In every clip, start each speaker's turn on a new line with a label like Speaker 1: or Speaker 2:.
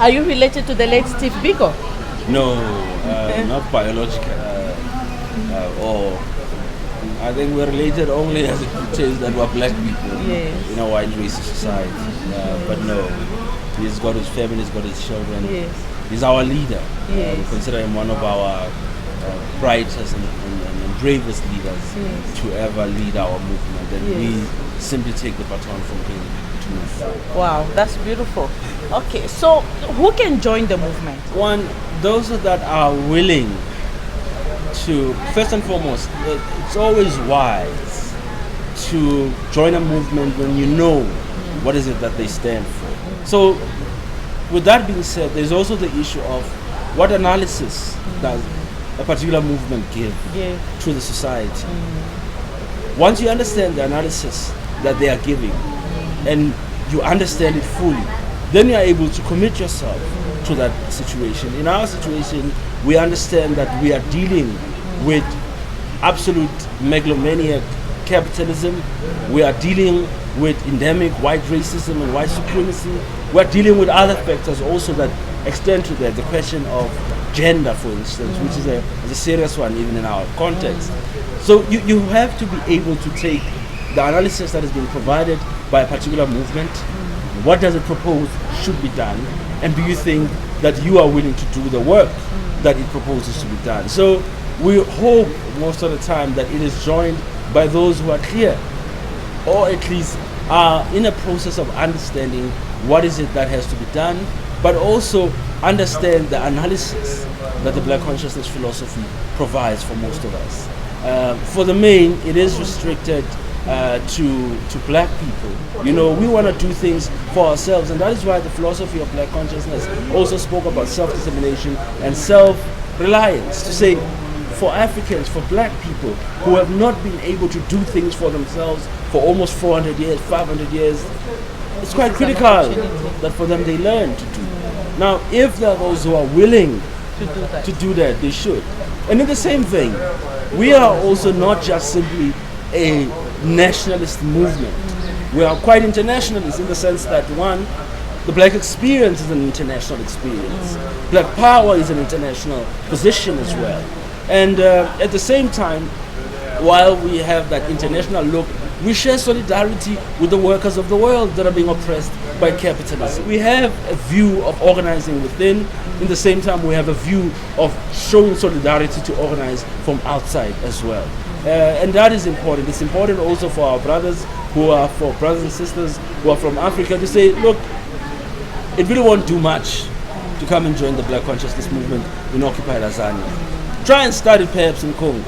Speaker 1: Are you related to the late Steve Biko?
Speaker 2: No, not biological. Or I think we're related only as it pertains that we're black people in a white racist society. But no, he's got his family, he's got his children.
Speaker 1: Yes.
Speaker 2: He's our leader.
Speaker 1: Yes.
Speaker 2: We consider him one of our brightest and bravest leaders to ever lead our movement. And we simply take the baton from him to move forward.
Speaker 1: Wow, that's beautiful. Okay, so who can join the movement?
Speaker 2: One, those that are willing to, first and foremost, it's always wise to join a movement when you know what is it that they stand for. So, with that being said, there's also the issue of what analysis does a particular movement give to the society. Once you understand the analysis that they are giving and you understand it fully, then you are able to commit yourself to that situation. In our situation, we understand that we are dealing with absolute megalomaniac capitalism. We are dealing with endemic white racism and white supremacy. We are dealing with other factors also that extend to that. The question of gender, for instance, which is a serious one even in our context. So you have to be able to take the analysis that has been provided by a particular movement. What does it propose should be done? And do you think that you are willing to do the work that it proposes to be done? So we hope most of the time that it is joined by those who are clear, or at least are in a process of understanding what is it that has to be done, but also understand the analysis that the Black consciousness philosophy provides for most of us. For the main, it is restricted to black people. You know, we want to do things for ourselves, and that is why the philosophy of Black consciousness also spoke about self-determination and self-reliance, to say for Africans, for black people who have not been able to do things for themselves for almost 400 years, 500 years, it's quite critical that for them they learn to do. Now, if there are those who are willing to do that, they should. And in the same vein, we are also not just simply a nationalist movement. We are quite internationalist in the sense that, one, the black experience is an international experience. Black power is an international position as well. And at the same time, while we have that international look, we share solidarity with the workers of the world that are being oppressed by capitalism. We have a view of organizing within. In the same time, we have a view of showing solidarity to organize from outside as well. And that is important. It's important also for our brothers for brothers and sisters who are from Africa to say, look, it really won't do much to come and join the Black consciousness movement in occupied Azania. Try and start it perhaps in Congo.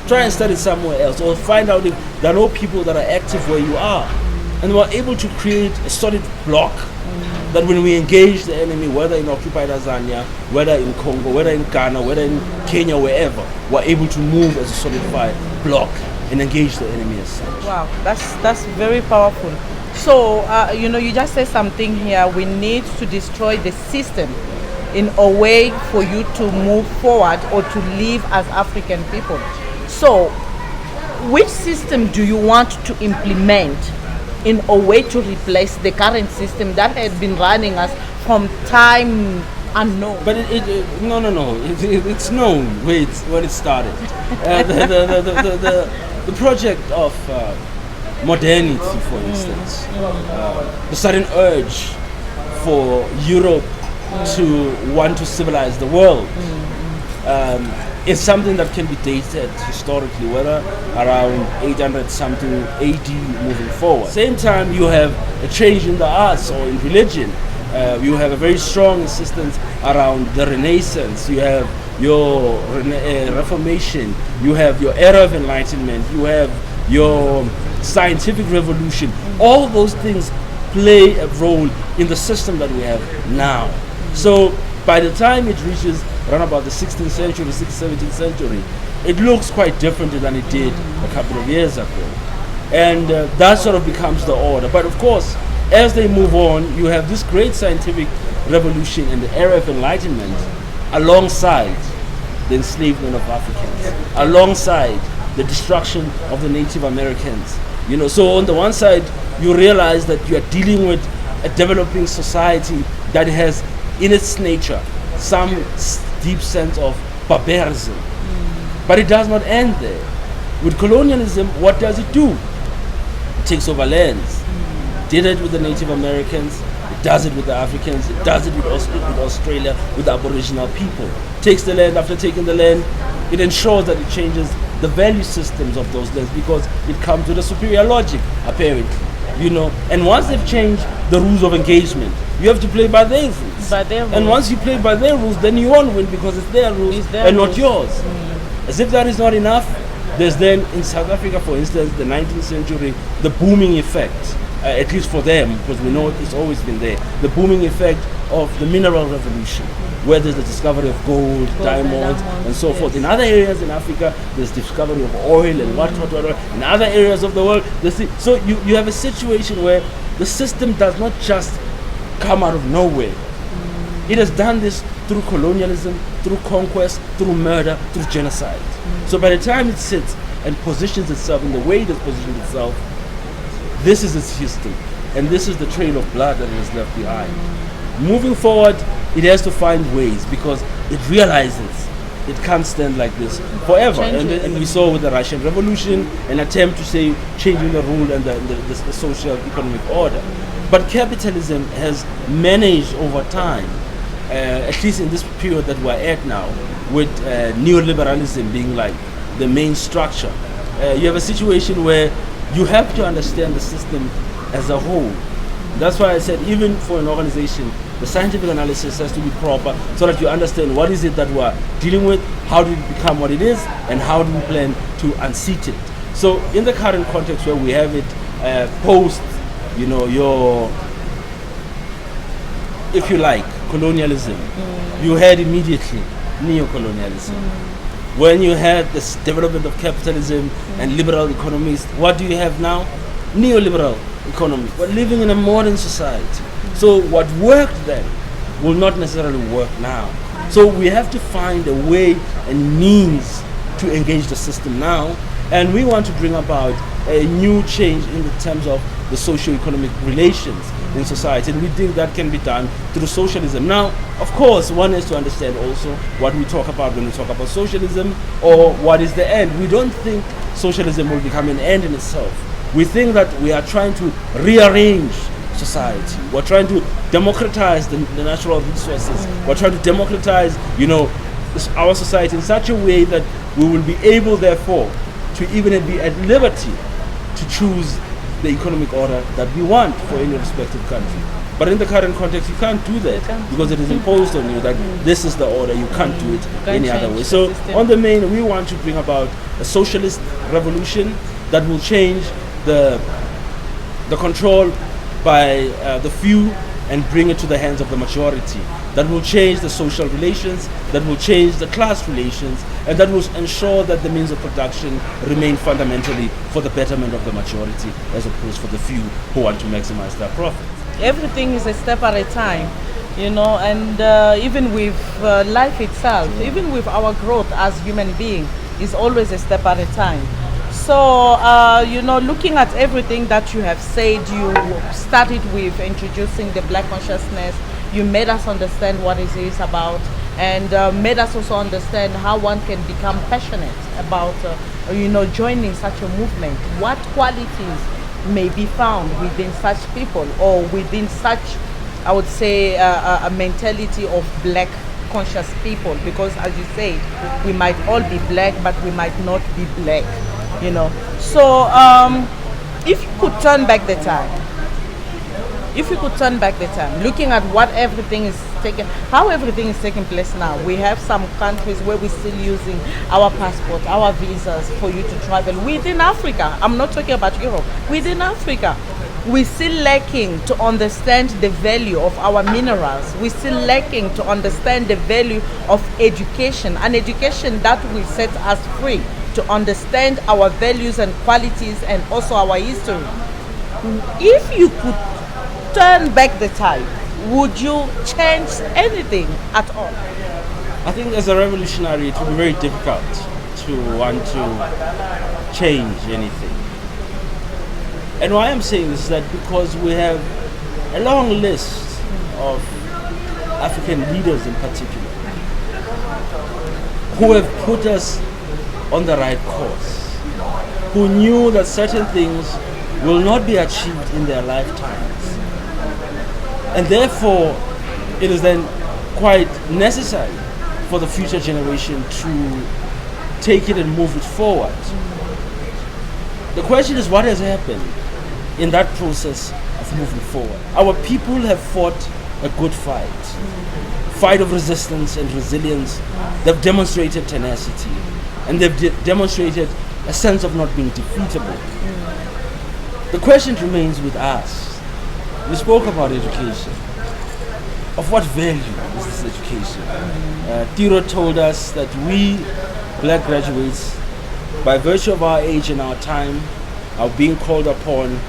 Speaker 2: Try and start it somewhere else, or find out if there are no people that are active where you are. And we're able to create a solid block that when we engage the enemy, whether in occupied Azania, whether in Congo, whether in Ghana, whether in Kenya, wherever, we're able to move as a solidified block and engage the enemy as such.
Speaker 1: Wow, that's very powerful. So, you just said something here. We need to destroy the system in a way for you to move forward or to live as African people. So, which system do you want to implement in a way to replace the current system that has been running us from time unknown?
Speaker 2: But no. It's known when it started. The project of modernity, for instance, the sudden urge for Europe to want to civilize the world. Is something that can be dated historically, whether around 800 something AD moving forward. Same time, you have a change in the arts or in religion. You have a very strong insistence around the Renaissance. You have your Reformation. You have your era of enlightenment. You have your scientific revolution. All those things play a role in the system that we have now. So by the time it reaches around about the 16th century, 17th century, it looks quite differently than it did a couple of years ago. And that sort of becomes the order. But of course, as they move on, you have this great scientific revolution and the era of enlightenment alongside the enslavement of Africans, alongside the destruction of the Native Americans. So on the one side, you realize that you are dealing with a developing society that has in its nature some deep sense of barbarism. But it does not end there. With colonialism, what does it do? It takes over lands. Did it with the Native Americans, it does it with the Africans, it does it with Australia, with the Aboriginal people. Takes the land, after taking the land, it ensures that it changes the value systems of those lands because it comes with a superior logic, apparently. And once they've changed the rules of engagement, you have to play by their rules. And once you play by their rules, then you won't win because it's their rules and not yours. As if that is not enough, there's then in South Africa, for instance, the 19th century, the booming effect, at least for them, because we know it's always been there, the booming effect of the mineral revolution, where there's the discovery of gold, diamonds, and so forth. In other areas in Africa, there's discovery of oil and what. In other areas of the world, so you have a situation where the system does not just come out of nowhere. It has done this through colonialism, through conquest, through murder, through genocide. So by the time it sits and positions itself in the way it has positioned itself, this is its history. And this is the trail of blood that it has left behind. Moving forward, it has to find ways because it realizes it can't stand like this forever. And we saw with the Russian Revolution an attempt to say changing the rule and the social economic order. But capitalism has managed over time, at least in this period that we're at now, with neoliberalism being like the main structure. You have a situation where you have to understand the system as a whole. That's why I said even for an organization, the scientific analysis has to be proper so that you understand what is it that we're dealing with, how did it become what it is, and how do we plan to unseat it. So in the current context where we have it post, your, if you like, colonialism, you had immediately neo-colonialism. When you had this development of capitalism and liberal economies, what do you have now? Neoliberal economy. We're living in a modern society. So what worked then will not necessarily work now. So we have to find a way and means to engage the system now. And we want to bring about a new change in the terms of the socio-economic relations in society. And we think that can be done through socialism. Now, of course, one has to understand also what we talk about when we talk about socialism or what is the end. We don't think socialism will become an end in itself. We think that we are trying to rearrange society. We're trying to democratize the natural resources. We're trying to democratize, our society in such a way that we will be able, therefore, to even be at liberty to choose the economic order that we want for any respective country. But in the current context, you can't do that because it is imposed on you that this is the order, you can't do it any other way. So on the main, we want to bring about a socialist revolution that will change the control by the few and bring it to the hands of the majority. That will change the social relations, that will change the class relations, and that will ensure that the means of production remain fundamentally for the betterment of the majority as opposed for the few who want to maximize their profits.
Speaker 1: Everything is a step at a time, and even with life itself, even with our growth as human beings, is always a step at a time. So, looking at everything that you have said, you started with introducing the Black consciousness. You made us understand what it is about, and made us also understand how one can become passionate about, joining such a movement. What qualities may be found within such people or within such, I would say, a mentality of Black conscious people, because as you say, we might all be Black, but we might not be Black. So if you could turn back the time, looking at what everything is how everything is taking place now. We have some countries where we're still using our passport, our visas for you to travel within Africa. I'm not talking about Europe. Within Africa, we're still lacking to understand the value of our minerals. We're still lacking to understand the value of education, an education that will set us free to understand our values and qualities and also our history. If you could turn back the time, would you change anything at all?
Speaker 2: I think as a revolutionary, it would be very difficult to want to change anything. And why I'm saying this is that because we have a long list of African leaders in particular, who have put us on the right course, who knew that certain things will not be achieved in their lifetimes. And therefore, it is then quite necessary for the future generation to take it and move it forward. The question is, what has happened in that process of moving forward? Our people have fought a good fight of resistance and resilience. They've demonstrated tenacity, and they've demonstrated a sense of not being defeatable. The question remains with us. We spoke about education. Of what value is this education? Tiro told us that we, black graduates, by virtue of our age and our time, are being called upon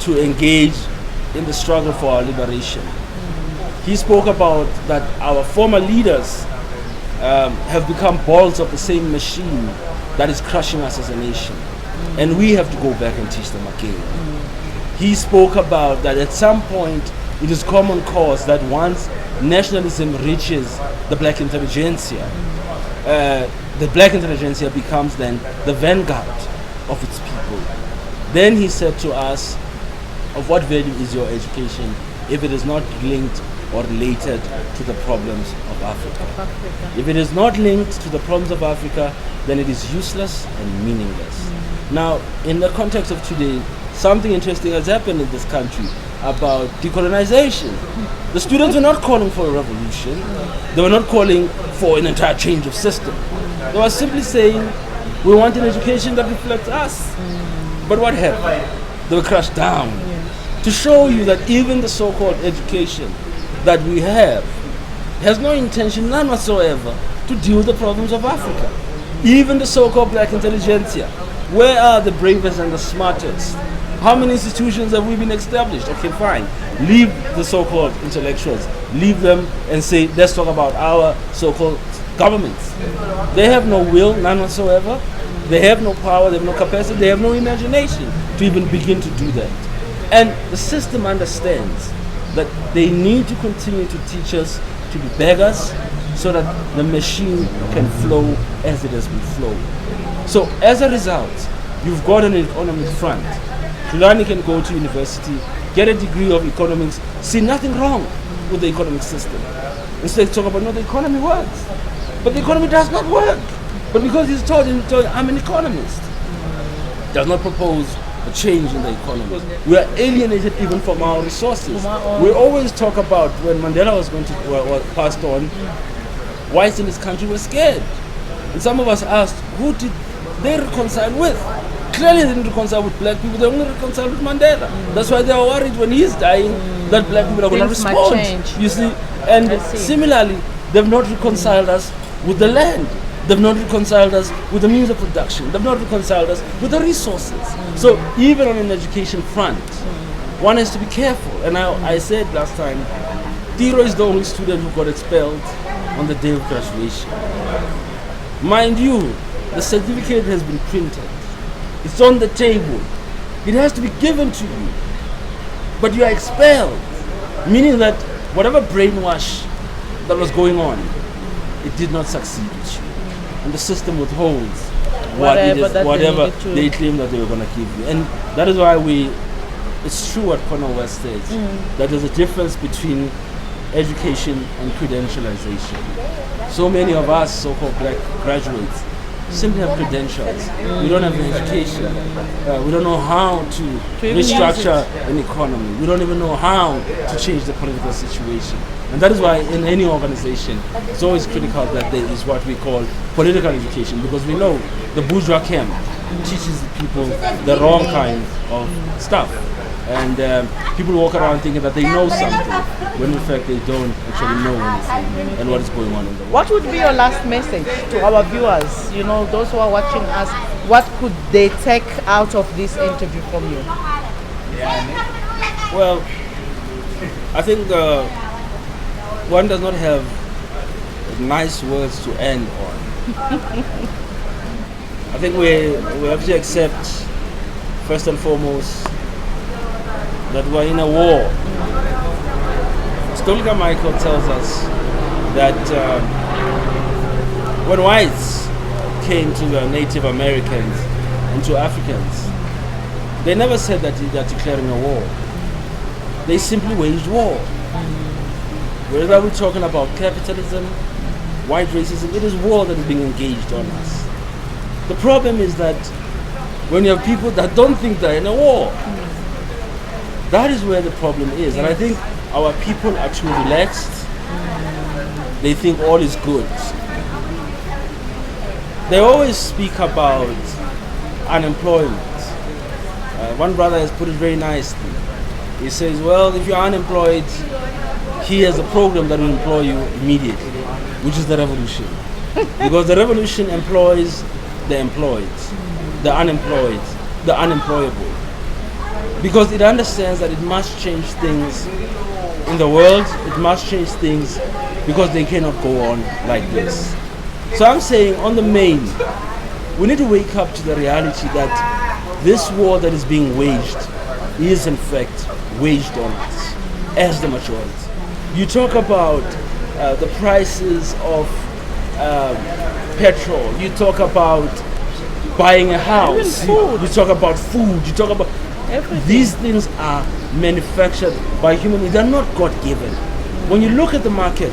Speaker 2: to engage in the struggle for our liberation. He spoke about that our former leaders have become balls of the same machine that is crushing us as a nation. And we have to go back and teach them again. He spoke about that at some point it is common cause that once nationalism reaches the black intelligentsia, the black intelligentsia becomes then the vanguard of its people. Then he said to us, of what value is your education if it is not linked or related to the problems of Africa? If it is not linked to the problems of Africa, then it is useless and meaningless. Now, in the context of today, something interesting has happened in this country about decolonization. The students were not calling for a revolution. They were not calling for an entire change of system. They were simply saying, we want an education that reflects us. But what happened? They were crushed down. To show you that even the so-called education that we have has no intention, none whatsoever, to deal with the problems of Africa. Even the so-called black intelligentsia. Where are the bravest and the smartest? How many institutions have we been established? Okay, fine. Leave the so-called intellectuals. Leave them and say, let's talk about our so-called governments. They have no will, none whatsoever. They have no power, they have no capacity, they have no imagination to even begin to do that. And the system understands that they need to continue to teach us to be beggars so that the machine can flow as it has been flowing. So as a result, you've got an economic front. Hlulani can go to university, get a degree of economics, see nothing wrong with the economic system. Instead talk about, no, the economy works. But the economy does not work. But because he's told, I'm an economist, does not propose a change in the economy. We are alienated even from our resources. We always talk about when Mandela was going to passed on, whites in this country were scared. And some of us asked, who did they reconcile with? Clearly they didn't reconcile with black people, they only reconciled with Mandela. That's why they were worried when he's dying that black people are going to respond. You see, and similarly, they've not reconciled us with the land. They've not reconciled us with the means of production. They've not reconciled us with the resources. So even on an education front, one has to be careful. And I said last time, Tiro is the only student who got expelled on the day of graduation. Mind you, the certificate has been printed. It's on the table. It has to be given to you. But you are expelled. Meaning that whatever brainwash that was going on, it did not succeed with you. And the system withholds whatever they claim that they were going to give you. And that is why it's true what Cornel West says, that there's a difference between education and credentialization. So many of us so-called black graduates simply have credentials. We don't have an education. We don't know how to restructure an economy. We don't even know how to change the political situation. And that is why in any organization, it's always critical that there is what we call political education, because we know the bourgeois camp teaches the people the wrong kind of stuff. And people walk around thinking that they know something, when in fact they don't actually know anything and what is going on in the world.
Speaker 1: What would be your last message to our viewers, those who are watching us? What could they take out of this interview from you?
Speaker 2: Well, I think one does not have nice words to end on. I think we have to accept, first and foremost, that we're in a war. Stolga Michael tells us that when whites came to the Native Americans and to Africans, they never said that they're declaring a war. They simply waged war. Whether we're talking about capitalism, white racism, it is war that is being engaged on us. The problem is that when you have people that don't think they're in a war, that is where the problem is. And I think our people are too relaxed. They think all is good. They always speak about unemployment. One brother has put it very nicely. He says, well, if you're unemployed, he has a program that will employ you immediately, which is the revolution. Because the revolution employs the employed, the unemployed, the unemployable. Because it understands that it must change things in the world, it must change things because they cannot go on like this. So I'm saying on the main, we need to wake up to the reality that this war that is being waged is in fact waged on us as the majority. You talk about the prices of petrol, you talk about buying a house, you talk about food, you talk about everything. These things are manufactured by human beings. They're not God-given. When you look at the market,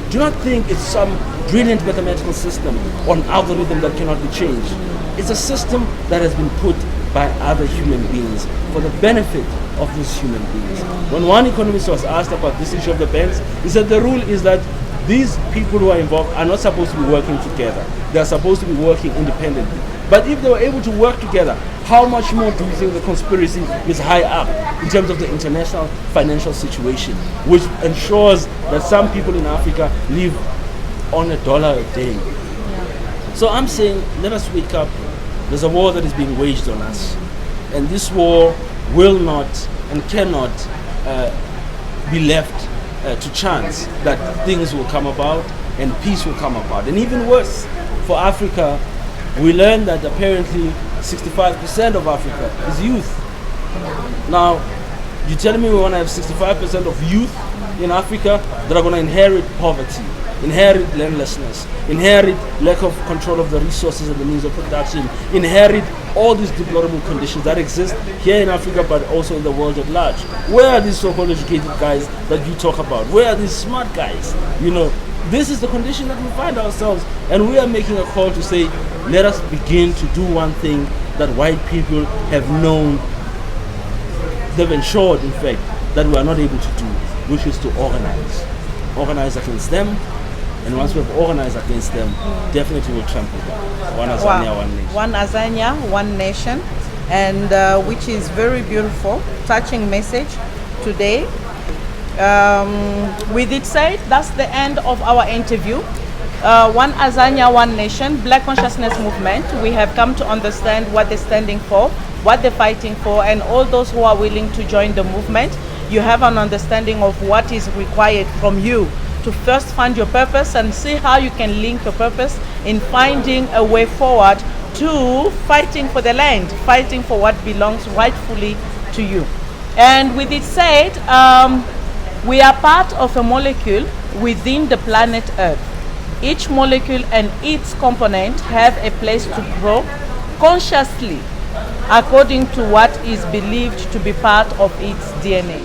Speaker 2: do not think it's some brilliant mathematical system or an algorithm that cannot be changed. It's a system that has been put by other human beings for the benefit of these human beings. When one economist was asked about this issue of the banks, he said the rule is that these people who are involved are not supposed to be working together. They are supposed to be working independently. But if they were able to work together, how much more do you think the conspiracy is high up in terms of the international financial situation, which ensures that some people in Africa live on $1 a day? So I'm saying, let us wake up. There's a war that is being waged on us. And this war will not and cannot be left to chance that things will come about and peace will come about. And even worse, for Africa, we learned that apparently 65% of Africa is youth. Now, you're telling me we want to have 65% of youth in Africa that are going to inherit poverty, inherit landlessness, inherit lack of control of the resources and the means of production, inherit all these deplorable conditions that exist here in Africa but also in the world at large. Where are these so-called educated guys that you talk about? Where are these smart guys? You know, this is the condition that we find ourselves, and we are making a call to say, let us begin to do one thing that white people have known, they've ensured in fact that we are not able to do, which is to organize against them. And once we have organized against them, definitely we'll trample them. One Azania, one nation.
Speaker 1: One Azania, one nation, and which is very beautiful, touching message today. With it said, that's the end of our interview. One Azania, one nation, Black Consciousness Movement. We have come to understand what they're standing for, what they're fighting for, and all those who are willing to join the movement. You have an understanding of what is required from you to first find your purpose and see how you can link your purpose in finding a way forward to fighting for the land, fighting for what belongs rightfully to you. And with it said, we are part of a molecule within the planet Earth. Each molecule and its component have a place to grow consciously according to what is believed to be part of its DNA.